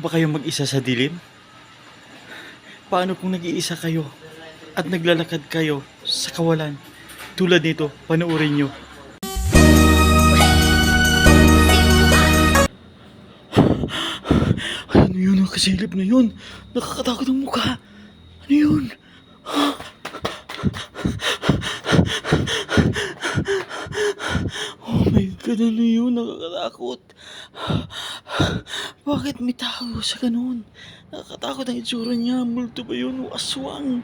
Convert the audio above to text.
ba kayo mag-isa sa dilim? Paano kung nag-iisa kayo at naglalakad kayo sa kawalan? Tulad nito, panoorin nyo. Ano yun ang kasilip na yun? Nakakatakot ang mukha. Ano yun? Oh my God, ano yun? Nakakatakot. Bakit may tao sa ganun? Nakakatakot ang itsura niya. Multo ba yun o aswang?